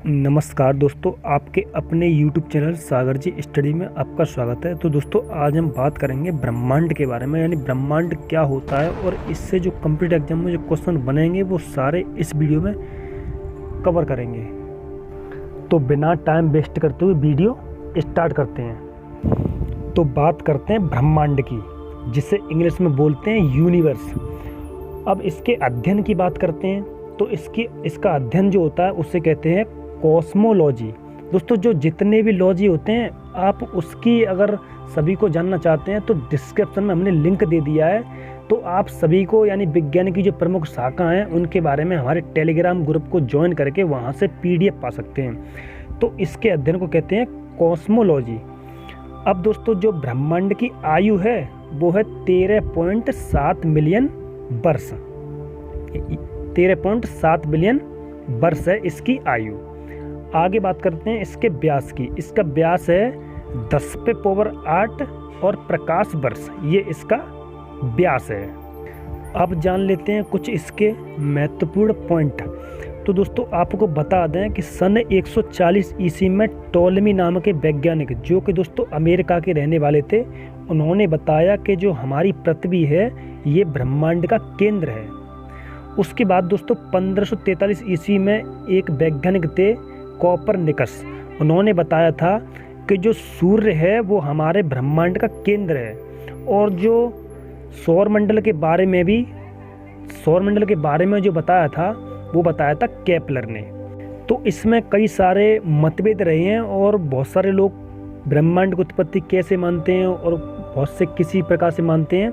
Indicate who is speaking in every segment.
Speaker 1: नमस्कार दोस्तों, आपके अपने YouTube चैनल सागर जी स्टडी में आपका स्वागत है। तो दोस्तों, आज हम बात करेंगे ब्रह्मांड के बारे में, यानी ब्रह्मांड क्या होता है और इससे जो कम्पिटिटिव एग्जाम में जो क्वेश्चन बनेंगे वो सारे इस वीडियो में कवर करेंगे। तो बिना टाइम वेस्ट करते हुए वीडियो स्टार्ट करते हैं। तो बात करते हैं ब्रह्मांड की, जिसे इंग्लिश में बोलते हैं यूनिवर्स। अब इसके अध्ययन की बात करते हैं तो इसका अध्ययन जो होता है उसे कहते हैं कॉस्मोलॉजी। दोस्तों, जो जितने भी लॉजी होते हैं, आप उसकी अगर सभी को जानना चाहते हैं तो डिस्क्रिप्शन में हमने लिंक दे दिया है। तो आप सभी को, यानी विज्ञान की जो प्रमुख शाखा हैं उनके बारे में हमारे टेलीग्राम ग्रुप को ज्वाइन करके वहाँ से PDF पा सकते हैं। तो इसके अध्ययन को कहते हैं कॉस्मोलॉजी। अब दोस्तों, जो ब्रह्मांड की आयु है वो है 13.7 मिलियन वर्ष। 13.7 बिलियन वर्ष है इसकी आयु। आगे बात करते हैं इसके व्यास की। इसका व्यास है 10⁸ और प्रकाश वर्ष, ये इसका व्यास है। अब जान लेते हैं कुछ इसके महत्वपूर्ण पॉइंट। तो दोस्तों, आपको बता दें कि सन 140 ईस्वी में टॉलमी नाम के वैज्ञानिक, जो कि दोस्तों अमेरिका के रहने वाले थे, उन्होंने बताया कि जो हमारी पृथ्वी है ये ब्रह्मांड का केंद्र है। उसके बाद दोस्तों 1543 ईस्वी में एक वैज्ञानिक थे कोपरनिकस, उन्होंने बताया था कि जो सूर्य है वो हमारे ब्रह्मांड का केंद्र है। और जो सौरमंडल के बारे में जो बताया था वो बताया था केपलर ने। तो इसमें कई सारे मतभेद रहे हैं और बहुत सारे लोग ब्रह्मांड की उत्पत्ति कैसे मानते हैं और बहुत से किसी प्रकार से मानते हैं।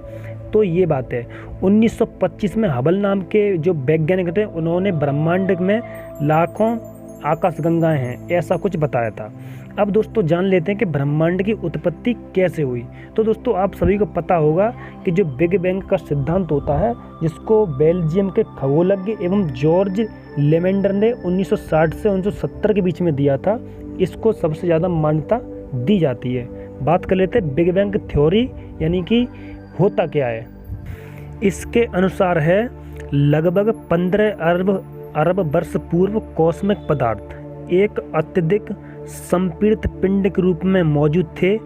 Speaker 1: तो ये बात है, 1925 में हबल नाम के जो वैज्ञानिक थे, उन्होंने ब्रह्मांड में लाखों आकाशगंगाएं हैं, ऐसा कुछ बताया था। अब दोस्तों, जान लेते हैं कि ब्रह्मांड की उत्पत्ति कैसे हुई। तो दोस्तों, आप सभी को पता होगा कि जो बिग बैंग का सिद्धांत होता है, जिसको बेल्जियम के खगोलज्ञ एवं जॉर्ज लेमेंडर ने 1960 से 1970 के बीच में दिया था, इसको सबसे ज़्यादा मान्यता दी जाती है। बात कर लेते हैं बिग बैंग थ्योरी, यानी कि होता क्या है। इसके अनुसार है लगभग 15 अरब वर्ष पूर्व कॉस्मिक पदार्थ एक अत्यधिक संपीड़ित पिंड के रूप में मौजूद थे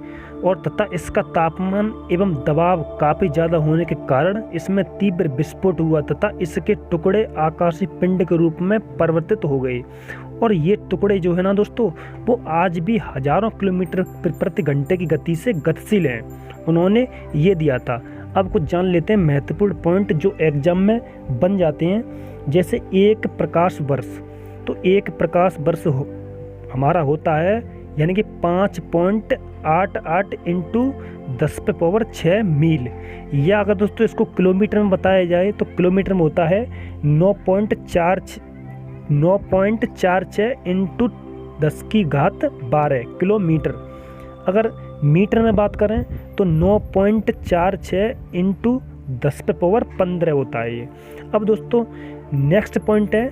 Speaker 1: और तथा इसका तापमान एवं दबाव काफ़ी ज़्यादा होने के कारण इसमें तीव्र विस्फोट हुआ तथा इसके टुकड़े आकाशीय पिंड के रूप में परिवर्तित हो गए। और ये टुकड़े जो है ना दोस्तों, वो आज भी हजारों किलोमीटर प्रति घंटे की गति से गतिशील हैं। उन्होंने ये दिया था। अब कुछ जान लेते हैं महत्वपूर्ण पॉइंट जो एग्जाम में बन जाते हैं, जैसे एक प्रकाश वर्ष। तो एक प्रकाश वर्ष हमारा होता है यानी कि 5.88 × 10⁻6 मील, या अगर दोस्तों इसको किलोमीटर में बताया जाए तो किलोमीटर में होता है 9.46 × 10⁻12 किलोमीटर। अगर मीटर में बात करें तो 9.46 × 10⁻15 होता है ये। अब दोस्तों, नेक्स्ट पॉइंट है,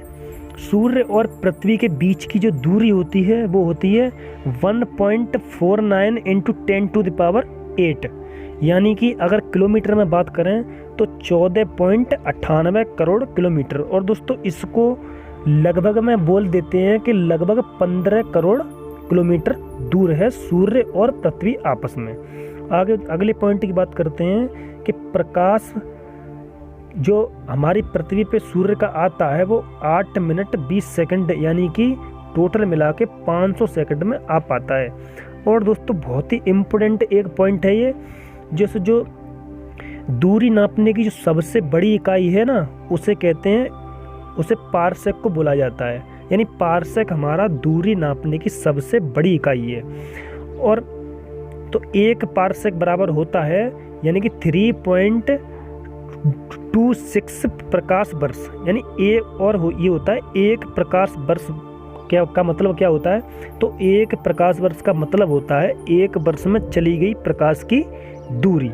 Speaker 1: सूर्य और पृथ्वी के बीच की जो दूरी होती है वो होती है 1.49 × 10⁸8, यानी कि अगर किलोमीटर में बात करें तो 14.98 करोड़ किलोमीटर। और दोस्तों, इसको लगभग में बोल देते हैं कि लगभग 15 करोड़ किलोमीटर दूर है सूर्य और पृथ्वी आपस में। आगे अगले पॉइंट की बात करते हैं कि प्रकाश जो हमारी पृथ्वी पे सूर्य का आता है वो 8 मिनट 20 सेकंड, यानी कि टोटल मिला के 500 सेकंड में आ पाता है। और दोस्तों, बहुत ही इम्पोर्टेंट एक पॉइंट है ये, जैसे जो दूरी नापने की जो सबसे बड़ी इकाई है ना, उसे कहते हैं, उसे पारसेक को बोला जाता है। यानी पारसेक हमारा दूरी नापने की सबसे बड़ी इकाई है। और तो एक पारसेक बराबर होता है यानी कि 3.26 प्रकाश वर्ष, यानी ये होता है एक प्रकाश वर्ष। क्या का मतलब क्या होता है? तो एक प्रकाश वर्ष का मतलब होता है एक वर्ष में चली गई प्रकाश की दूरी।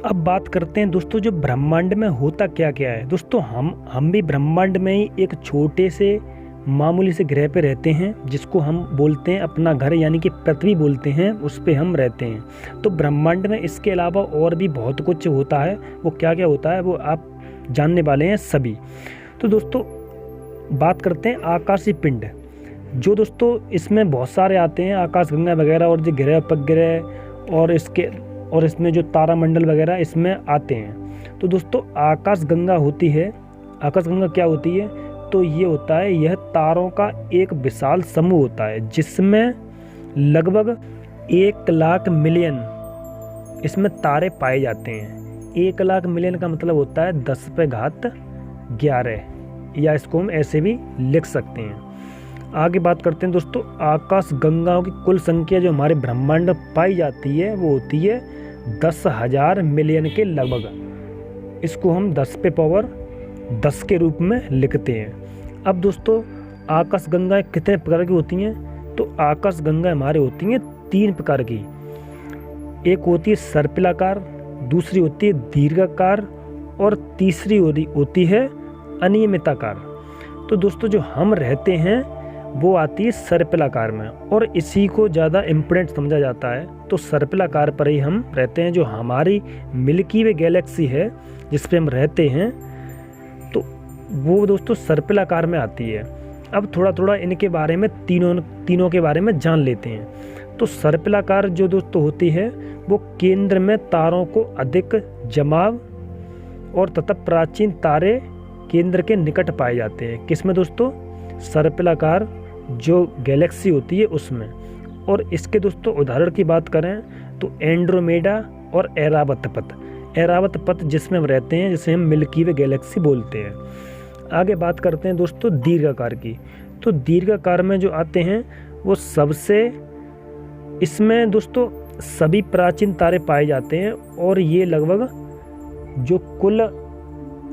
Speaker 1: अब बात करते हैं दोस्तों, जो ब्रह्मांड में होता क्या क्या है। दोस्तों, हम भी ब्रह्मांड में ही एक छोटे से मामूली से ग्रह पे रहते हैं, जिसको हम बोलते हैं अपना घर, यानी कि पृथ्वी बोलते हैं, उस पे हम रहते हैं। तो ब्रह्मांड में इसके अलावा और भी बहुत कुछ होता है। वो क्या क्या होता है वो आप जानने वाले हैं सभी। तो दोस्तों, बात करते हैं आकाशीय पिंड। जो दोस्तों इसमें बहुत सारे आते हैं, आकाशगंगा वगैरह और जो ग्रह उपग्रह और इसमें जो तारामंडल वगैरह इसमें आते हैं। तो दोस्तों आकाशगंगा होती है, आकाशगंगा क्या होती है, तो ये होता है, यह तारों का एक विशाल समूह होता है जिसमें लगभग 1 लाख मिलियन इसमें तारे पाए जाते हैं। 1 लाख मिलियन का मतलब होता है 10⁻11, या इसको हम ऐसे भी लिख सकते हैं। आगे बात करते हैं दोस्तों, आकाश गंगाओं की कुल संख्या जो हमारे ब्रह्मांड में पाई जाती है वो होती है 10,000 मिलियन के लगभग। इसको हम 10⁻10 के रूप में लिखते हैं। अब दोस्तों आकाश गंगाएं कितने प्रकार की होती हैं, तो आकाश गंगा हमारे होती हैं 3 प्रकार की। एक होती है सर्पिलाकार, दूसरी होती है दीर्घाकार और तीसरी होती है अनियमिताकार। तो दोस्तों जो हम रहते हैं वो आती है सर्पिलाकार में, और इसी को ज़्यादा इम्पोर्टेंट समझा जाता है। तो सर्पिलाकार पर ही हम रहते हैं। जो हमारी मिल्की वे गैलेक्सी है जिस पे हम रहते हैं, तो वो दोस्तों सर्पिलाकार में आती है। अब थोड़ा थोड़ा इनके बारे में तीनों के बारे में जान लेते हैं। तो सर्पिलाकार जो दोस्तों होती है वो केंद्र में तारों को अधिक जमाव और तथा प्राचीन तारे केंद्र के निकट पाए जाते हैं। किसमें दोस्तों, सर्पिलाकार जो गैलेक्सी होती है उसमें। और इसके दोस्तों उदाहरण की बात करें तो एंड्रोमेडा और ऐरावत पथ जिसमें हम रहते हैं, जिसे हम मिल्की वे गैलेक्सी बोलते हैं। आगे बात करते हैं दोस्तों दीर्घाकार की। तो दीर्घाकार में जो आते हैं वो सबसे, इसमें दोस्तों सभी प्राचीन तारे पाए जाते हैं, और ये लगभग जो कुल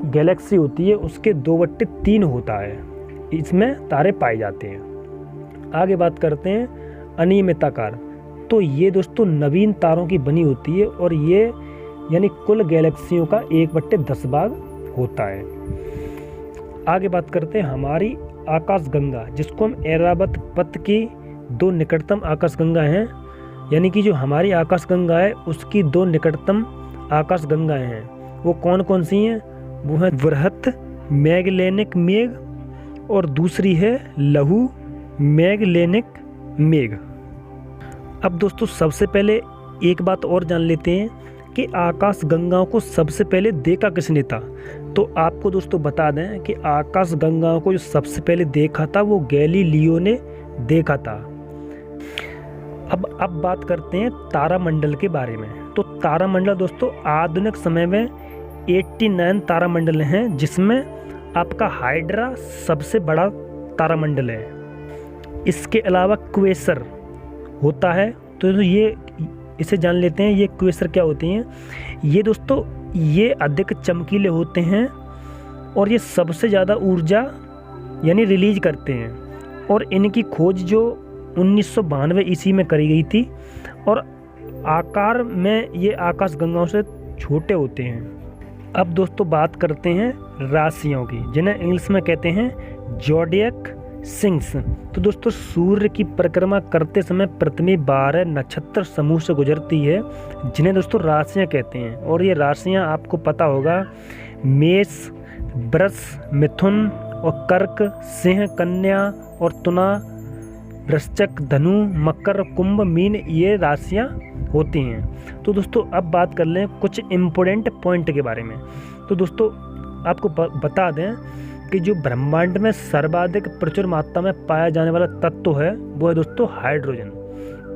Speaker 1: गैलेक्सी होती है उसके 2/3 होता है, इसमें तारे पाए जाते हैं। आगे बात करते हैं अनियमिताकार। तो ये दोस्तों नवीन तारों की बनी होती है, और ये यानी कुल गैलेक्सियों का 1/10 भाग होता है। आगे बात करते हैं हमारी आकाशगंगा, जिसको हम ऐरावत पथ की 2 निकटतम आकाशगंगा हैं, यानी कि जो हमारी आकाशगंगा है उसकी 2 निकटतम आकाशगंगाएं हैं। वो कौन कौन सी हैं, वो है वृहत मैगलेनिक मेघ और दूसरी है लघु मैगलेनिक मेघ। अब दोस्तों सबसे पहले एक बात और जान लेते हैं कि आकाश गंगाओं को सबसे पहले देखा किसने था। तो आपको दोस्तों बता दें कि आकाश गंगाओं को जो सबसे पहले देखा था वो गैलीलियो ने देखा था। अब बात करते हैं तारामंडल के बारे में। तो तारामंडल दोस्तों आधुनिक समय में 89 तारामंडल हैं, जिसमें आपका हाइड्रा सबसे बड़ा तारामंडल है। इसके अलावा क्वेसर होता है। तो ये इसे जान लेते हैं, ये क्वेसर क्या होती हैं। ये दोस्तों ये अधिक चमकीले होते हैं और ये सबसे ज़्यादा ऊर्जा यानी रिलीज करते हैं, और इनकी खोज जो 1992 ईस्वी में करी गई थी, और आकार में ये आकाश गंगाओं से छोटे होते हैं। अब दोस्तों बात करते हैं राशियों की, जिन्हें इंग्लिश में कहते हैं ज़ोडिएक सिंग्स। तो दोस्तों सूर्य की परिक्रमा करते समय पृथ्वी 12 नक्षत्र समूह से गुजरती है, जिन्हें दोस्तों राशियां कहते हैं। और ये राशियां आपको पता होगा, मेष, वृष, मिथुन और कर्क, सिंह, कन्या और तुला, वृश्चिक, धनु, मकर, कुंभ, मीन, ये राशियां होती हैं। तो दोस्तों अब बात कर लें कुछ इम्पोर्टेंट पॉइंट के बारे में। तो दोस्तों आपको बता दें कि जो ब्रह्मांड में सर्वाधिक प्रचुर मात्रा में पाया जाने वाला तत्व है वो है दोस्तों हाइड्रोजन।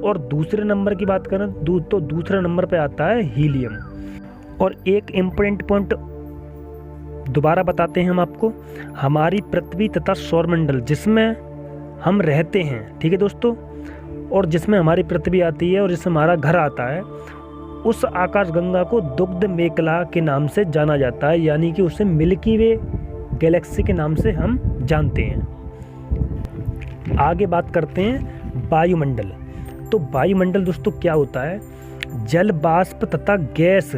Speaker 1: और दूसरे नंबर की बात करें तो दूसरे नंबर पे आता है हीलियम। और एक इम्पोर्टेंट पॉइंट दोबारा बताते हैं हम आपको, हमारी पृथ्वी तथा सौरमंडल जिसमें हम रहते हैं, ठीक है दोस्तों, और जिसमें हमारी पृथ्वी आती है और जिसमें हमारा घर आता है, उस आकाशगंगा को दुग्ध मेखला के नाम से जाना जाता है, यानी कि उसे मिल्की वे गैलेक्सी के नाम से हम जानते हैं। आगे बात करते हैं वायुमंडल। तो वायुमंडल दोस्तों क्या होता है, जल, बाष्प तथा गैस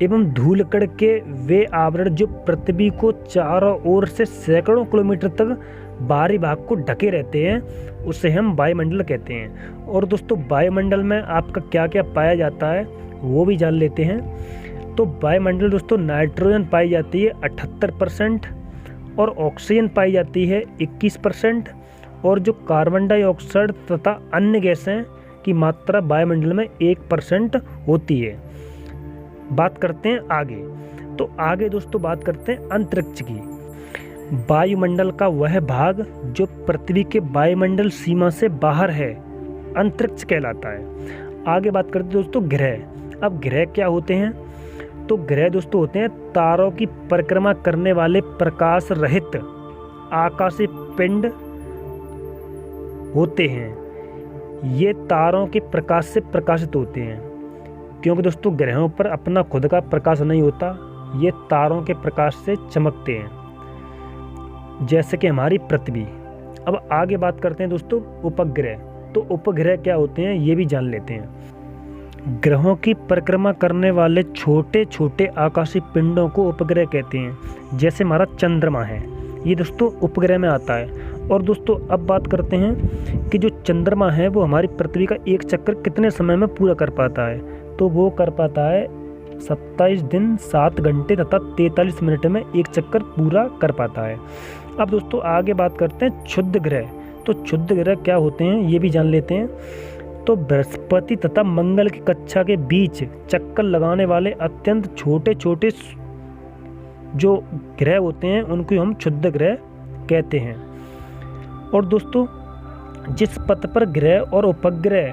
Speaker 1: एवं धूलकण के वे आवरण जो पृथ्वी को चारों ओर से सैकड़ों किलोमीटर तक बाहरी भाग को ढके रहते हैं, उसे हम वायुमंडल कहते हैं। और दोस्तों वायुमंडल में आपका क्या क्या पाया जाता है वो भी जान लेते हैं। तो वायुमंडल दोस्तों नाइट्रोजन पाई जाती है 78% और ऑक्सीजन पाई जाती है 21%, और जो कार्बन डाइऑक्साइड तथा अन्य गैसें की मात्रा वायुमंडल में 1% होती है। बात करते हैं आगे। तो आगे दोस्तों बात करते हैं अंतरिक्ष की। वायुमंडल का वह भाग जो पृथ्वी के वायुमंडल सीमा से बाहर है अंतरिक्ष कहलाता है। आगे बात करते हैं दोस्तों ग्रह। अब ग्रह क्या होते हैं? तो ग्रह दोस्तों होते हैं तारों की परिक्रमा करने वाले प्रकाश रहित आकाशीय पिंड होते हैं। ये तारों के प्रकाश से प्रकाशित होते हैं, क्योंकि दोस्तों ग्रहों पर अपना खुद का प्रकाश नहीं होता, ये तारों के प्रकाश से चमकते हैं, जैसे कि हमारी पृथ्वी। अब आगे बात करते हैं दोस्तों उपग्रह। तो उपग्रह क्या होते हैं ये भी जान लेते हैं। ग्रहों की परिक्रमा करने वाले छोटे छोटे आकाशीय पिंडों को उपग्रह कहते हैं, जैसे हमारा चंद्रमा है, ये दोस्तों उपग्रह में आता है। और दोस्तों अब बात करते हैं कि जो चंद्रमा है वो हमारी पृथ्वी का एक चक्कर कितने समय में पूरा कर पाता है। तो वो कर पाता है 27 दिन 7 घंटे तथा 43 मिनट में एक चक्कर पूरा कर पाता है। अब दोस्तों आगे बात करते हैं क्षुद्र ग्रह। तो क्षुद्र ग्रह क्या होते हैं ये भी जान लेते हैं। तो बृहस्पति तथा मंगल की कक्षा के बीच चक्कर लगाने वाले अत्यंत छोटे छोटे जो ग्रह होते हैं उनको हम क्षुद्र ग्रह कहते हैं। और दोस्तों जिस पथ पर ग्रह और उपग्रह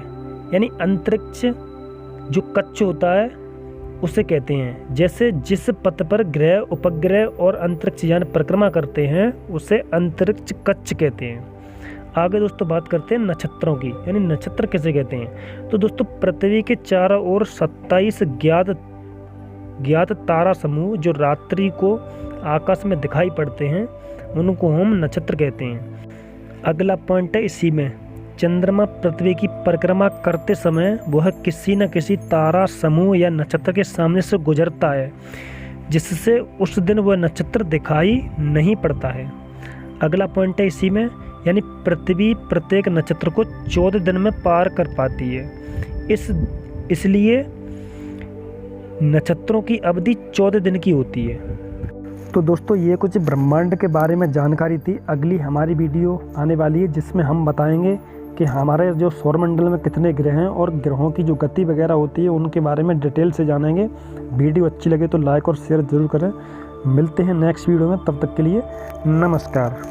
Speaker 1: यानी अंतरिक्ष जो कक्ष होता है उसे कहते हैं, जैसे जिस पथ पर ग्रह उपग्रह और अंतरिक्ष यान परिक्रमा करते हैं उसे अंतरिक्ष कक्ष कहते हैं। आगे दोस्तों बात करते हैं नक्षत्रों की, यानी नक्षत्र किसे कहते हैं। तो दोस्तों पृथ्वी के चारों ओर 27 ज्ञात तारा समूह जो रात्रि को आकाश में दिखाई पड़ते हैं उनको हम नक्षत्र कहते हैं। अगला पॉइंट है इसी में, चंद्रमा पृथ्वी की परिक्रमा करते समय वह किसी न किसी तारा समूह या नक्षत्र के सामने से गुजरता है, जिससे उस दिन वह नक्षत्र दिखाई नहीं पड़ता है। अगला पॉइंट है इसी में, यानी पृथ्वी प्रत्येक नक्षत्र को 14 दिन में पार कर पाती है। इसलिए नक्षत्रों की अवधि 14 दिन की होती है। तो दोस्तों ये कुछ ब्रह्मांड के बारे में जानकारी थी। अगली हमारी वीडियो आने वाली है जिसमें हम बताएंगे कि हमारे जो सौरमंडल में कितने ग्रह हैं और ग्रहों की जो गति वगैरह होती है उनके बारे में डिटेल से जानेंगे। वीडियो अच्छी लगे तो लाइक और शेयर ज़रूर करें। मिलते हैं नेक्स्ट वीडियो में, तब तक के लिए नमस्कार।